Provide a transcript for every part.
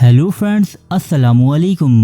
Hello friends, अस्सलाम वालेकुम।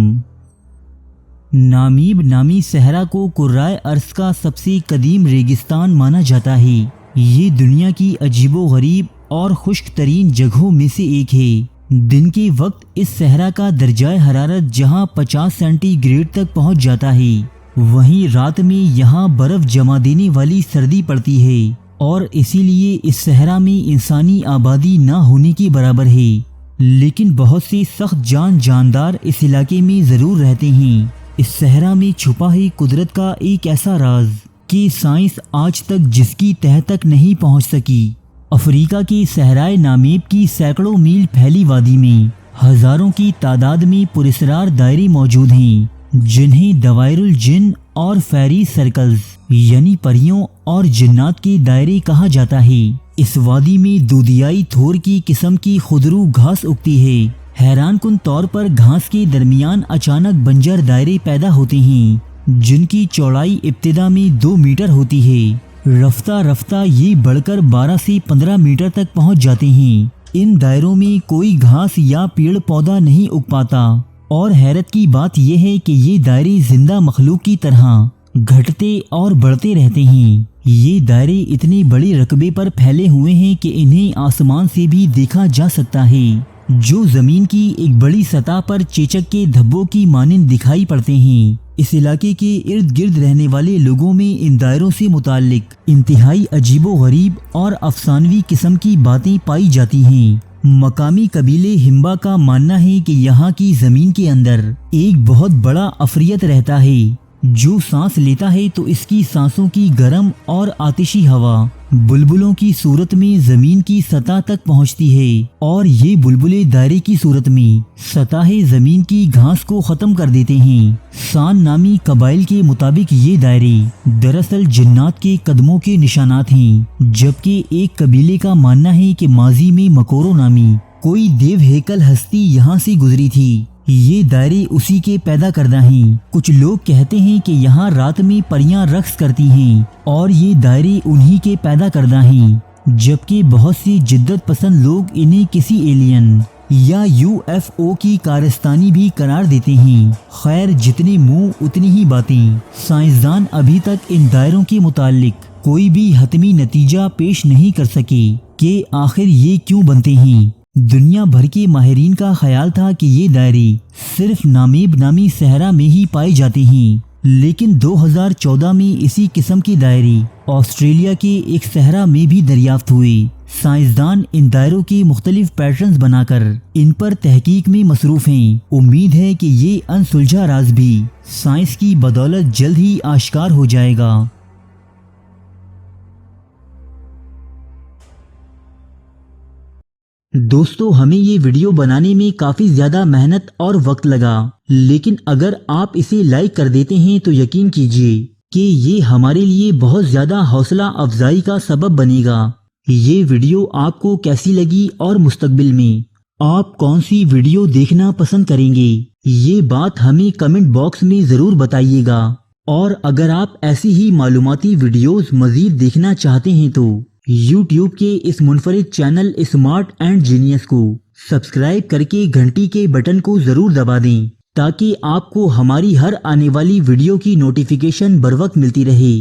Namib नामी सहरा को कुर्राए अर्ज़ का सबसे कदीम रेगिस्तान माना जाता है। ये दुनिया की अजीबो-गरीब और खुश्क तरीन जगहों में से एक है। दिन के वक्त इस सहरा का दर्जाए हरारत जहां 50 सेंटीग्रेड तक पहुंच जाता है, वहीं रात में यहां बर्फ जमा देने वाली सर्दी पड़ती है और इसीलिए इस सहरा में इंसानी आबादी ना होने के बराबर है। लेकिन बहुत से सख्त जानदार इस इलाके में ज़रूर रहते हैं। इस सहरा में छुपा है कुदरत का एक ऐसा राज कि साइंस आज तक जिसकी तह तक नहीं पहुंच सकी। अफ्रीका के सहराए नामेब की सैकड़ों मील फैली वादी में हज़ारों की तादाद में पुरस्रार दायरे मौजूद हैं, जिन्हें दवाइरुल जिन और फेरी सर्कल्स यानी परियों और जिन्नात के दायरे कहा जाता है। इस वादी में दूधियाई थोर की किस्म की खुदरू घास उगती है। हैरान कुन तौर पर घास के दरमियान अचानक बंजर दायरे पैदा होते हैं, जिनकी चौड़ाई इब्तिदा में 2 मीटर होती है। रफ्ता रफ्ता ये बढ़कर 12 से 15 मीटर तक पहुंच जाते हैं। इन दायरों में कोई घास या पेड़ पौधा नहीं उग पाता और हैरत की बात यह है कि ये दायरे जिंदा मखलूक की तरह घटते और बढ़ते रहते हैं। ये दायरे इतने बड़े रकबे पर फैले हुए हैं कि इन्हें आसमान से भी देखा जा सकता है, जो जमीन की एक बड़ी सतह पर चेचक के धब्बों की मानिंद दिखाई पड़ते हैं। इस इलाके के इर्द गिर्द रहने वाले लोगों में इन दायरों से मुताल्लिक इंतहाई अजीबो गरीब और अफसानवी किस्म की बातें पाई जाती हैं। मकामी कबीले हिम्बा का मानना है कि यहाँ की जमीन के अंदर एक बहुत बड़ा अफरियत रहता है, जो सांस लेता है तो इसकी सांसों की गर्म और आतिशी हवा बुलबुलों की सूरत में जमीन की सतह तक पहुंचती है और ये बुलबुले दायरे की सूरत में सतह जमीन की घास को खत्म कर देते हैं। सान नामी कबाइल के मुताबिक ये दायरे दरअसल जिन्नात के कदमों के निशानात हैं, जबकि एक कबीले का मानना है कि माजी में मकोरो नामी कोई देव हेकल हस्ती यहाँ से गुजरी थी। ये दायरे उसी के पैदा करदा हैं। कुछ लोग कहते हैं कि यहाँ रात में परियां रक्स करती हैं और ये दायरे उन्हीं के पैदा करदा हैं, जबकि बहुत सी जिद्दत पसंद लोग इन्हें किसी एलियन या UFO की कारस्तानी भी करार देते हैं। खैर, जितने मुंह उतनी ही बातें। साइंसदान अभी तक इन दायरों के मुतालिक कोई भी हतमी नतीजा पेश नहीं कर सके कि आखिर ये क्यों बनते हैं। दुनिया भर के माहिरीन का ख्याल था कि ये दायरे सिर्फ नामीब नामी सहरा में ही पाए जाते हैं, लेकिन 2014 में इसी किस्म के दायरे ऑस्ट्रेलिया के एक सहरा में भी दरियाफ्त हुए। साइंसदान इन दायरों के मुख्तलिफ पैटर्न्स बनाकर इन पर तहकीक में मसरूफ हैं। उम्मीद है कि ये अनसुलझा राज भी साइंस की बदौलत जल्द ही आश्कार हो जाएगा। दोस्तों, हमें ये वीडियो बनाने में काफ़ी ज़्यादा मेहनत और वक्त लगा, लेकिन अगर आप इसे लाइक कर देते हैं तो यकीन कीजिए कि ये हमारे लिए बहुत ज़्यादा हौसला अफजाई का सबब बनेगा। ये वीडियो आपको कैसी लगी और मुस्तकबिल में आप कौन सी वीडियो देखना पसंद करेंगे, ये बात हमें कमेंट बॉक्स में ज़रूर बताइएगा। और अगर आप ऐसी ही मालूमाती वीडियोज़ मज़ीद देखना चाहते हैं तो YouTube के इस मुनफरिद चैनल स्मार्ट एंड जीनियस को सब्सक्राइब करके घंटी के बटन को ज़रूर दबा दें, ताकि आपको हमारी हर आने वाली वीडियो की नोटिफिकेशन बर वक्त मिलती रहे।